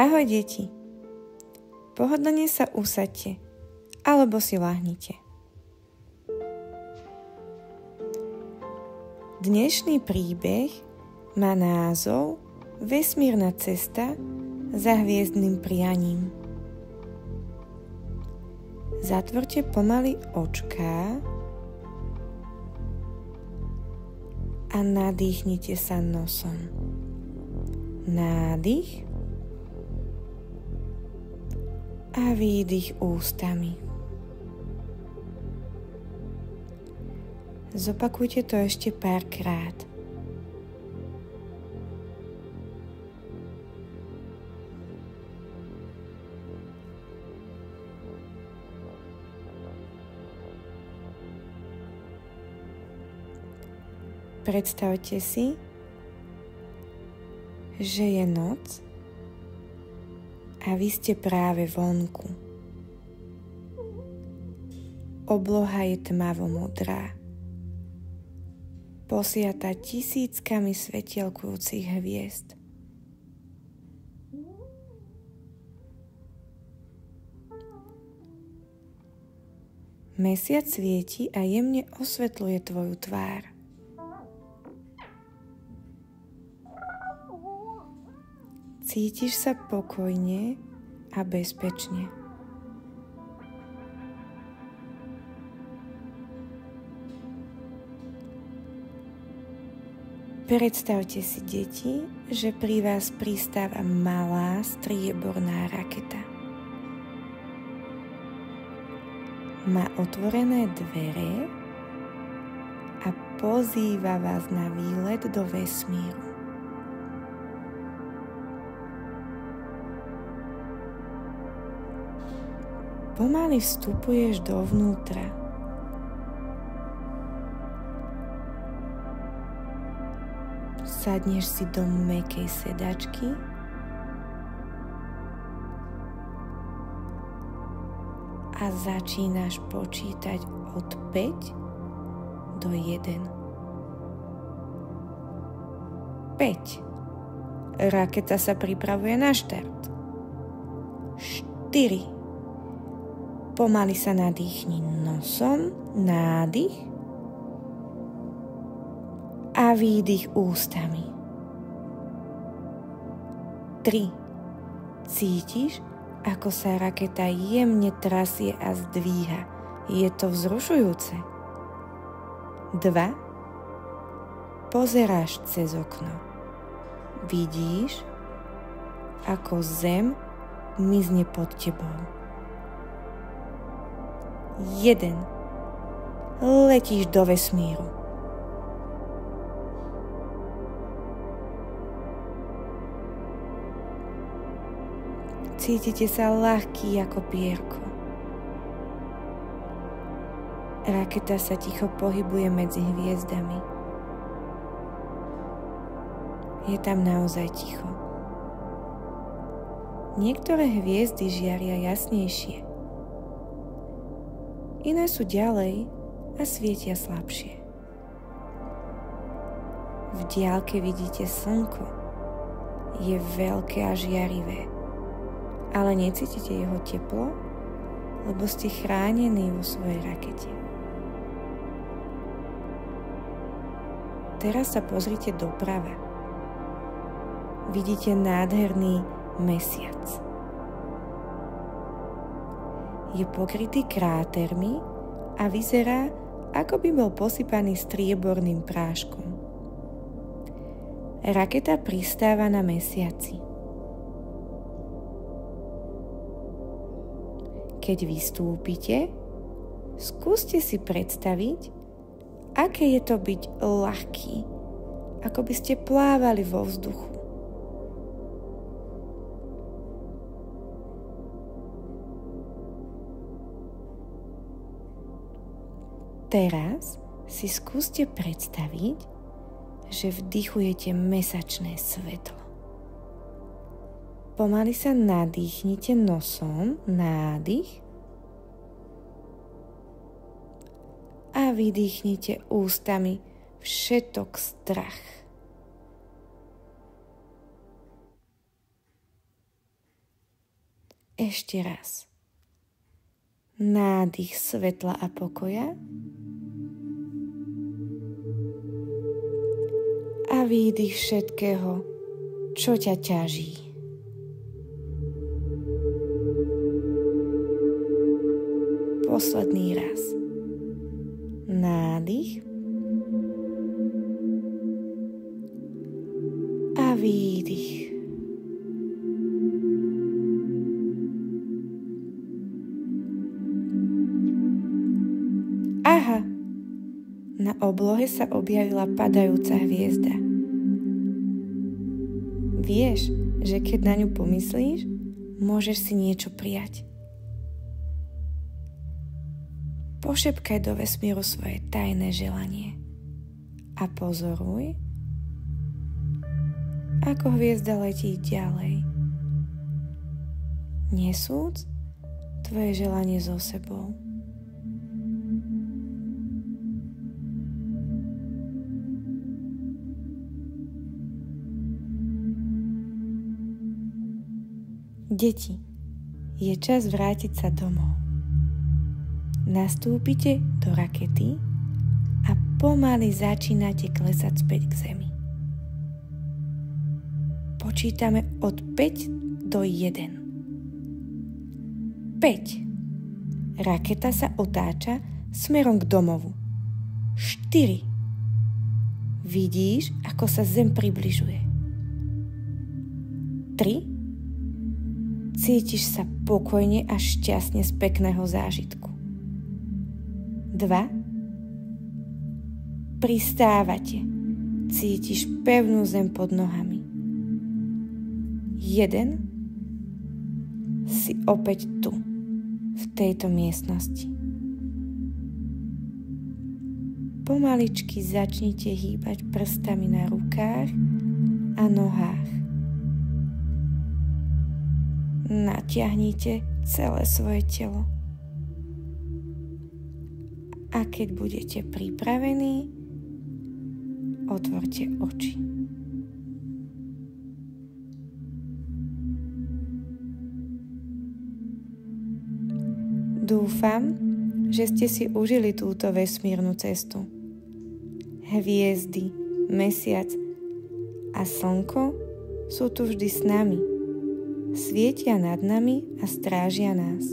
Ahoj deti, pohodlne sa usaďte alebo si ľahnite. Dnešný príbeh má názov Vesmírna cesta za hviezdnym prianím. Zatvorte pomaly očká a nadýchnite sa nosom. Nádych a výdych ústami. Zopakujte to ešte párkrát. Predstavte si, že je noc a vy ste práve vonku. Obloha je tmavo-modrá, posiata tisíckami svetielkujúcich hviezd. Mesiac svieti a jemne osvetľuje tvoju tvár. Cítiš sa pokojne a bezpečne. Predstavte si, deti, že pri vás pristáva malá strieborná raketa. Má otvorené dvere a pozýva vás na výlet do vesmíru. Pomaly vstupuješ dovnútra. Sadneš si do mäkkej sedačky a začínaš počítať od 5 do 1. 5. Raketa sa pripravuje na štart. 4. Pomaly sa nadýchni nosom, nádych a výdych ústami. 3. Cítiš, ako sa raketa jemne trasie a zdvíha. Je to vzrušujúce. 2. Pozeráš cez okno. Vidíš, ako zem mizne pod tebou. 1. Letíš do vesmíru. Cítite sa ľahký ako pierko. Raketa sa ticho pohybuje medzi hviezdami. Je tam naozaj ticho. Niektoré hviezdy žiaria jasnejšie. Iné sú ďalej a svietia slabšie. V diaľke vidíte slnko. Je veľké a žiarivé, ale necítite jeho teplo, lebo ste chránení vo svojej rakete. Teraz sa pozrite doprava. Vidíte nádherný mesiac. Je pokrytý krátermi a vyzerá, ako by bol posypaný strieborným práškom. Raketa pristáva na mesiaci. Keď vystúpite, skúste si predstaviť, aké je to byť ľahký, ako by ste plávali vo vzduchu. Teraz si skúste predstaviť, že vdychujete mesačné svetlo. Pomaly sa nadýchnite nosom, nádych, a vydýchnite ústami všetok strach. Ešte raz. Nádych svetla a pokoja a výdych všetkého, čo ťa ťaží. Posledný raz. Nádych a výdych. Aha, na oblohe sa objavila padajúca hviezda. Vieš, že keď na ňu pomyslíš, môžeš si niečo prijať. Pošepkaj do vesmíru svoje tajné želanie a pozoruj, ako hviezda letí ďalej, nesúc tvoje želanie so sebou. Deti, je čas vrátiť sa domov. Nastúpite do rakety a pomaly začínate klesať späť k zemi. Počítame od 5 do 1. 5. Raketa sa otáča smerom k domovu. 4. Vidíš, ako sa zem približuje. 3. Cítiš sa pokojne a šťastne z pekného zážitku. 2. Pristávate. Cítiš pevnú zem pod nohami. 1. Si opäť tu, v tejto miestnosti. Pomaličky začnite hýbať prstami na rukách a nohách. Natiahnite celé svoje telo. A keď budete pripravení, otvorte oči. Dúfam, že ste si užili túto vesmírnu cestu. Hviezdy, mesiac a slnko sú tu vždy s nami. Svietia nad nami a strážia nás.